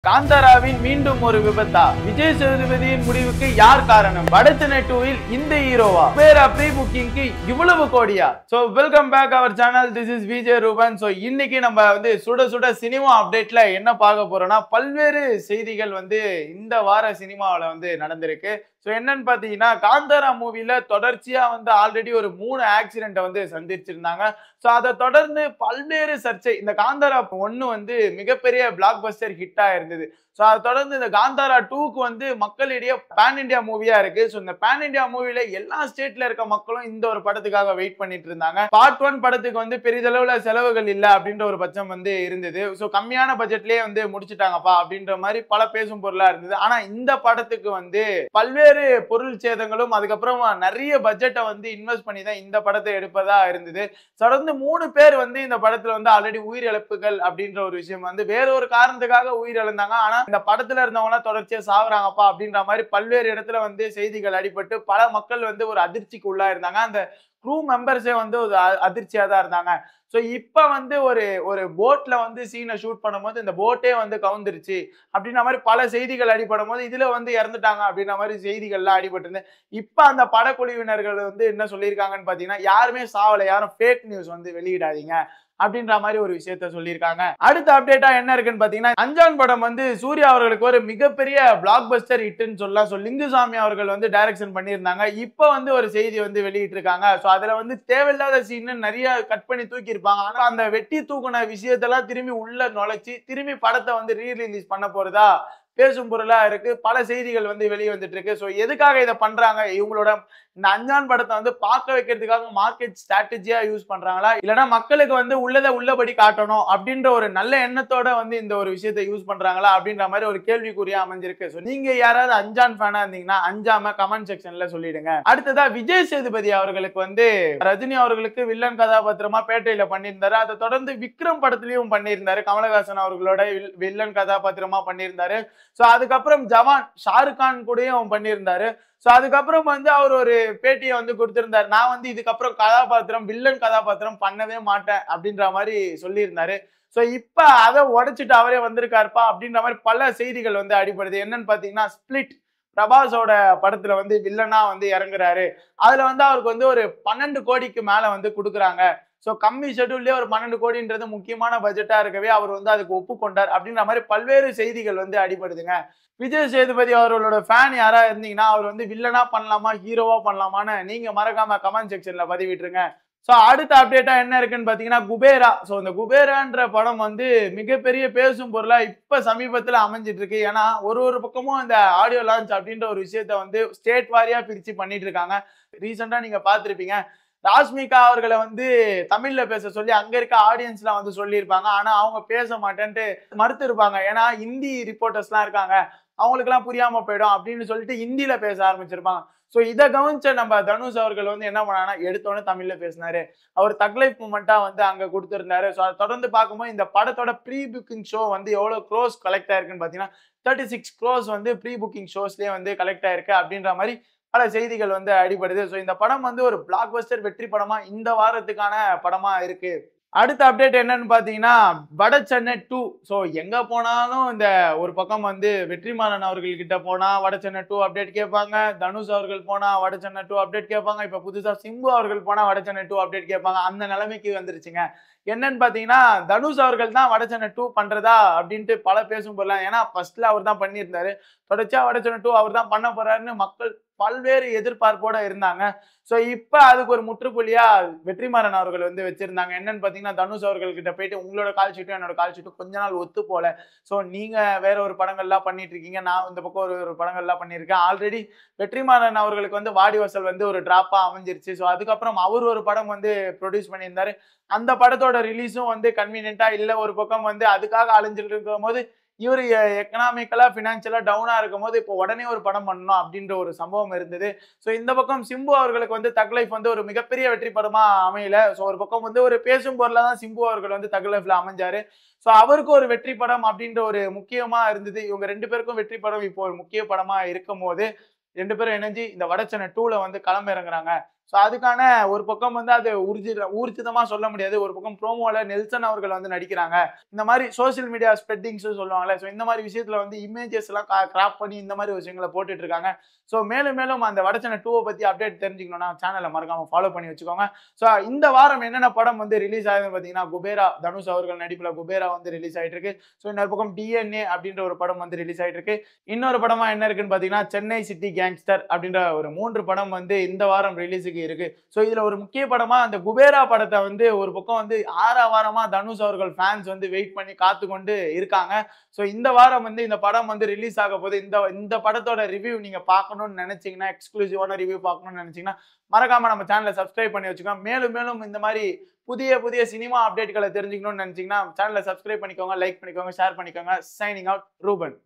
காந்தாராவின் மீண்டும் ஒரு விபத்தா? விஜய் சேதுபதியின் முடிவுக்கு யார் காரணம்? வடச்சென்னை 2 இந்த ஹீரோவா? பேரா ப்ரீ புக்கிங்க்கு இவ்வளவு கோடியா? So welcome back our channel. This is Vijay Ruban. So இன்னைக்கு நம்ம சுட சுட சினிமா அப்டேட்ல என்ன பார்க்க போறோம்னா, பல்வேறு செய்திகள் இந்த வார சினிமாவில் நடந்திருக்கு. ஸோ என்னன்னு பார்த்தீங்கன்னா, காந்தாரா மூவில தொடர்ச்சியா ஆல்ரெடி ஒரு 3 ஆக்சிடென்ட்டை சந்திச்சிருந்தாங்க. ஸோ அதை தொடர்ந்து பல்வேறு சர்ச்சை. இந்த காந்தாரா 1 மிகப்பெரிய பிளாக் பஸ்டர் ஹிட்டா இருந்தது. ஸோ அதை தொடர்ந்து இந்த காந்தாரா 2க்கு மக்களிடையே பேன் இண்டியா மூவியா இருக்கு. ஸோ இந்த பேன் இண்டியா மூவில எல்லா ஸ்டேட்ல இருக்க மக்களும் இந்த ஒரு படத்துக்காக வெயிட் பண்ணிட்டு இருந்தாங்க. பார்ட் 1 படத்துக்கு பெரிதளவுல செலவுகள் இல்ல அப்படின்ற ஒரு பட்சம் இருந்தது. ஸோ கம்மியான பட்ஜெட்லயே முடிச்சுட்டாங்கப்பா அப்படின்ற மாதிரி பல பேசும் பொருளா இருந்தது. ஆனா இந்த படத்துக்கு பல்வேறு பொருள் சேதங்களும் அதுக்கப்புறம் நிறைய பட்ஜெட்டை இன்வெஸ்ட் பண்ணி தான் இந்த படத்தை எடுப்பதா இருந்தது. தொடர்ந்து 3 பேர் இந்த படத்துல ஆல்ரெடி உயிரிழப்புகள் அப்படின்ற ஒரு விஷயம் வேற ஒரு காரணத்துக்காக உயிரிழந்தாங்க. ஆனா இந்த படத்துல இருந்தவங்க தொடர்ச்சியா சாகுறாங்கப்பா அப்படின்ற மாதிரி பல்வேறு இடத்துல செய்திகள் அடிபட்டு பல மக்கள் ஒரு அதிர்ச்சிக்கு உள்ளா இருந்தாங்க. அந்த க்ரூ மெம்பர்ஸே ஒரு அதிர்ச்சியா தான் இருந்தாங்க. ஸோ இப்ப ஒரு போட்ல சீனை ஷூட் பண்ணும்போது இந்த போட்டே கவுந்துருச்சு அப்படின்ற மாதிரி பல செய்திகள் அடிபடும் போது இதுல இறந்துட்டாங்க அப்படின்ற மாதிரி செய்திகள்லாம் அடிபட்டு இப்ப அந்த படக்குழுவினர்கள் என்ன சொல்லியிருக்காங்கன்னு பாத்தீங்கன்னா, யாருமே சாவல, யாரும் ஃபேக் நியூஸ் வெளியிடாதீங்க அப்படின்ற மாதிரி ஒரு விஷயத்த சொல்லியிருக்காங்க. அடுத்த அப்டேட்டா என்ன இருக்குன்னு பாத்தீங்கன்னா, அஞ்சான் படம் சூர்யா அவர்களுக்கு ஒரு மிகப்பெரிய பிளாக் பஸ்டர் ஹிட்னு சொல்லலாம். ஸோ லிங்குசாமி அவர்கள் டைரக்ஷன் பண்ணியிருந்தாங்க. இப்ப ஒரு செய்தி வெளியிட்டு இருக்காங்க. ஸோ அதுல தேவையில்லாத சீன் நிறைய கட் பண்ணி தூக்கி இருப்பாங்க. ஆனா அந்த வெட்டி தூக்குன விஷயத்தெல்லாம் திரும்பி உள்ள நுழைச்சி திரும்பி படத்தை ரீ ரிலீஸ் பண்ண போறதா பேசும் பொருளா இருக்கு. பல செய்திகள் வெளியே வந்துட்டு இருக்கு. ஸோ எதுக்காக இதை பண்றாங்க? இவங்களோட இந்த அஞ்சான் படத்தை பார்க்க வைக்கிறதுக்காக மார்க்கெட் ஸ்ட்ராட்டஜியா யூஸ் பண்றாங்களா, இல்லைன்னா மக்களுக்கு உள்ளதை உள்ளபடி காட்டணும் அப்படின்ற ஒரு நல்ல எண்ணத்தோட இந்த ஒரு விஷயத்தை யூஸ் பண்றாங்களா அப்படின்ற மாதிரி ஒரு கேள்விக்குறியா அமைஞ்சிருக்கு. ஸோ நீங்க யாராவது அஞ்சான் ஃபேனா இருந்தீங்கன்னா அஞ்சாம கமெண்ட் செக்ஷன்ல சொல்லிடுங்க. அடுத்ததா விஜய் சேதுபதி அவர்களுக்கு ரஜினி அவர்களுக்கு வில்லன் கதாபாத்திரமா பேட்டையில பண்ணியிருந்தாரு. அதை தொடர்ந்து விக்ரம் படத்திலையும் பண்ணியிருந்தாரு. கமலஹாசன் அவர்களோட வில்லன் கதாபாத்திரமா பண்ணியிருந்தாரு. சோ அதுக்கப்புறம் ஜவான் ஷாருக் கான் கூடயும் பண்ணியிருந்தாரு. சோ அதுக்கப்புறம் அவர் ஒரு பேட்டியை கொடுத்திருந்தாரு. நான் இதுக்கப்புறம் கதாபாத்திரம் வில்லன் கதாபாத்திரம் பண்ணவே மாட்டேன் அப்படின்ற மாதிரி சொல்லியிருந்தாரு. சோ இப்ப அதை உடைச்சிட்டு அவரே வந்திருக்காருப்பா அப்படின்ற மாதிரி பல செய்திகள் அடிபடுது. என்னன்னு பாத்தீங்கன்னா, ஸ்பிளிட் பிரபாஸோட படத்துல வில்லனா இறங்குறாரு. அதுல அவருக்கு ஒரு 12 கோடிக்கு மேல கொடுக்குறாங்க. சோ கம்மி ஷெட்யூல்லே ஒரு 12 கோடின்றது முக்கியமான பட்ஜெட்டா இருக்கவே அவர் அதுக்கு ஒப்புக்கொண்டார் அப்படின்ற மாதிரி பல்வேறு செய்திகள் அடிபடுதுங்க. விஜய் சேதுபதி அவர்களோட ஃபேன் யாரா இருந்தீங்கன்னா, அவர் வில்லனா பண்ணலாமா ஹீரோவா பண்ணலாமான்னு நீங்க மறக்காம கமெண்ட் செக்ஷன்ல பதிவிட்டுருங்க. சோ அடுத்த அப்டேட்டா என்ன இருக்குன்னு பாத்தீங்கன்னா, குபேரா. சோ இந்த குபேரான்ற படம் மிகப்பெரிய பேசும் பொருளா இப்ப சமீபத்துல அமைஞ்சிட்டு இருக்கு. ஏன்னா ஒரு பக்கமும் இந்த ஆடியோ லான்ச் அப்படின்ற ஒரு விஷயத்த ஸ்டேட் வாரியா பிரிச்சு பண்ணிட்டு இருக்காங்க. ரீசெண்டா நீங்க பாத்திருப்பீங்க, ராஷ்மிகா அவர்களை தமிழ்ல பேச சொல்லி அங்க இருக்க ஆடியன்ஸ்லாம் சொல்லியிருப்பாங்க. ஆனா அவங்க பேச மாட்டேன்ட்டு மறுத்து இருப்பாங்க. ஏன்னா ஹிந்தி ரிப்போர்ட்டர்ஸ் எல்லாம் இருக்காங்க, அவங்களுக்கு எல்லாம் புரியாம போயிடும் அப்படின்னு சொல்லிட்டு ஹிந்தியில பேச ஆரம்பிச்சிருப்பாங்க. சோ இதை கவனிச்ச நம்ம தனுஷ் அவர்கள் என்ன பண்ணாங்கன்னா, எடுத்தோன்னு தமிழ்ல பேசினாரு. அவர் தக் லைஃப் மூமெண்டா அங்க கொடுத்திருந்தாரு. சோ அதை தொடர்ந்து பார்க்கும்போது இந்த படத்தோட ப்ரீ புக்கிங் ஷோ எவ்வளவு க்ரோஸ் கலெக்ட் ஆயிருக்குன்னு பாத்தீங்கன்னா, 36 crores ப்ரீ புக்கிங் ஷோஸ்லயே கலெக்ட் ஆயிருக்கு அப்படின்ற மாதிரி பல செய்திகள் அடிபடுது. சோ இந்த படம் ஒரு பிளாக் பஸ்டர் வெற்றி படமா இந்த வாரத்துக்கான படமா இருக்கு. அடுத்த அப்டேட் என்னன்னு பாத்தீங்கன்னா, வடச்சென்னை 2. சோ எங்க போனாலும் இந்த ஒரு பக்கம் வெற்றிமாறன் அவர்கள் கிட்ட போனா வடச்சென்னை 2 அப்டேட் கேட்பாங்க, தனுஷ் அவர்கள் போனா வடச்சென்னை 2 அப்டேட் கேட்பாங்க, இப்ப புதுசா சிம்பு அவர்கள் போனா வடச்சென்னை 2 அப்டேட் கேட்பாங்க. அந்த நிலைமைக்கு வந்துருச்சுங்க. என்னன்னு பாத்தீங்கன்னா, தனுஷ் அவர்கள் தான் வடச்சென்னை 2 பண்றதா அப்படின்ட்டு பல பேசும் போறலாம். ஏன்னா ஃபர்ஸ்ட்ல அவர் தான் பண்ணியிருந்தாரு, தொடர்ச்சியா வடச்சென்னை 2 அவர் தான் பண்ண போறாருன்னு மக்கள் பல்வேறு எதிர்பார்ப்போட இருந்தாங்க. சோ இப்ப அதுக்கு ஒரு முற்றுப்புள்ளியா வெற்றிமாறன் அவர்கள் வச்சிருந்தாங்க. என்னன்னு பாத்தீங்கன்னா, தனுஷ் அவர்கள் கிட்ட போயிட்டு உங்களோட கால் ஷீட்டும் என்னோட கால் ஷீட்டும் கொஞ்ச நாள் ஒத்து போல. சோ நீங்க வேற ஒரு படங்கள்லாம் பண்ணிட்டு இருக்கீங்க, நான் இந்த பக்கம் ஒரு படங்கள்லாம் பண்ணியிருக்கேன். ஆல்ரெடி வெற்றிமாறன் அவர்களுக்கு வாடி வாசல் ஒரு டிராப்பா அமைஞ்சிருச்சு. சோ அதுக்கப்புறம் அவர் ஒரு படம் ப்ரொடியூஸ் பண்ணியிருந்தாரு. அந்த படத்தோட ரிலீஸும் கன்வீனியன்ட்டா இல்ல. ஒரு பக்கம் அதுக்காக அலைஞ்சிட்டு இருக்கும் போது இவர் எக்கனாமிக்கலா பினான்சியலா டவுனா இருக்கும் போது இப்போ உடனே ஒரு படம் பண்ணணும் அப்படின்ற ஒரு சம்பவம் இருந்தது. ஸோ இந்த பக்கம் சிம்பு அவர்களுக்கு தக் லைஃப் ஒரு மிகப்பெரிய வெற்றி படமா அமையல. ஸோ ஒரு பக்கம் ஒரு பேசும் பொருளா தான் சிம்பு அவர்கள் தக் லைஃப்ல அமைஞ்சாரு. ஸோ அவருக்கு ஒரு வெற்றி படம் அப்படின்ற ஒரு முக்கியமா இருந்தது. இவங்க 2 பேருக்கும் வெற்றி படம் இப்போ ஒரு முக்கிய படமா இருக்கும் போது 2 பேரும் இணைஞ்சு இந்த வடச்சென்னை 2ல களம் இறங்குறாங்க. ஸோ அதுக்கான ஒரு பக்கம் வந்து அது ஊர்ஜிதமா சொல்ல முடியாது, ஒரு பக்கம் ப்ரோமோல நெல்சன் அவர்கள் வந்து நடிக்கிறாங்க. இந்த மாதிரி சோசியல் மீடியா ஸ்ப்ரெட்டிங்ஸ் சொல்லுவாங்கல்ல, ஸோ இந்த மாதிரி விஷயத்துல வந்து இமேஜஸ் எல்லாம் கிராப் பண்ணி இந்த மாதிரி விஷயங்களை போட்டுட்டு இருக்காங்க. ஸோ மேலும் மேலும் அந்த வடச்சென்னை 2 பத்தி அப்டேட் தெரிஞ்சுக்கணும்னா சேனலை மறக்காம ஃபாலோ பண்ணி வச்சுக்கோங்க. ஸோ இந்த வாரம் என்னென்ன படம் வந்து ரிலீஸ் ஆகுதுன்னு பார்த்தீங்கன்னா, குபேரா தனுஷ் அவர்கள் நடிப்புல குபேரா வந்து ரிலீஸ் ஆயிட்டு இருக்கு. ஸோ இன்னொரு பக்கம் டிஎன்ஏ அப்படின்ற ஒரு படம் வந்து ரிலீஸ் ஆயிட்டு இருக்கு. இன்னொரு படமா என்ன இருக்குன்னு பார்த்தீங்கன்னா, சென்னை சிட்டி கேங்ஸ்டர் அப்படின்ற ஒரு 3 படம் வந்து இந்த வாரம் ரிலீஸுக்கு இருக்கு. ஸோ இதுல ஒரு முக்கிய படமா அந்த குபேரா படத்தை வந்து ஒரு பக்கம் வந்து 6 வாரமா தனுஷ் அவர்கள் ஃபேன்ஸ் வந்து வெயிட் பண்ணி காத்து கொண்டு இருக்காங்க. ஸோ இந்த வாரம் வந்து இந்த படம் வந்து ரிலீஸ் ஆக போது. இந்த படத்தோட ரிவ்யூ நீங்க பார்க்கணும்னு நினைச்சீங்கன்னா, எக்ஸ்க்ளூசிவான ரிவ்யூ பார்க்கணும்னு நினைச்சீங்கன்னா மறக்காம நம்ம சேனலை சப்ஸ்கிரைப் பண்ணி வச்சுக்கோங்க. மேலும் மேலும் இந்த மாதிரி புதிய புதிய சினிமா அப்டேட்களை தெரிஞ்சுக்கணும்னு நினைச்சீங்கன்னா சேனலை சப்ஸ்கிரைப் பண்ணிக்கோங்க, லைக் பண்ணிக்கோங்க, ஷேர் பண்ணிக்கோங்க. Signing out, Ruban.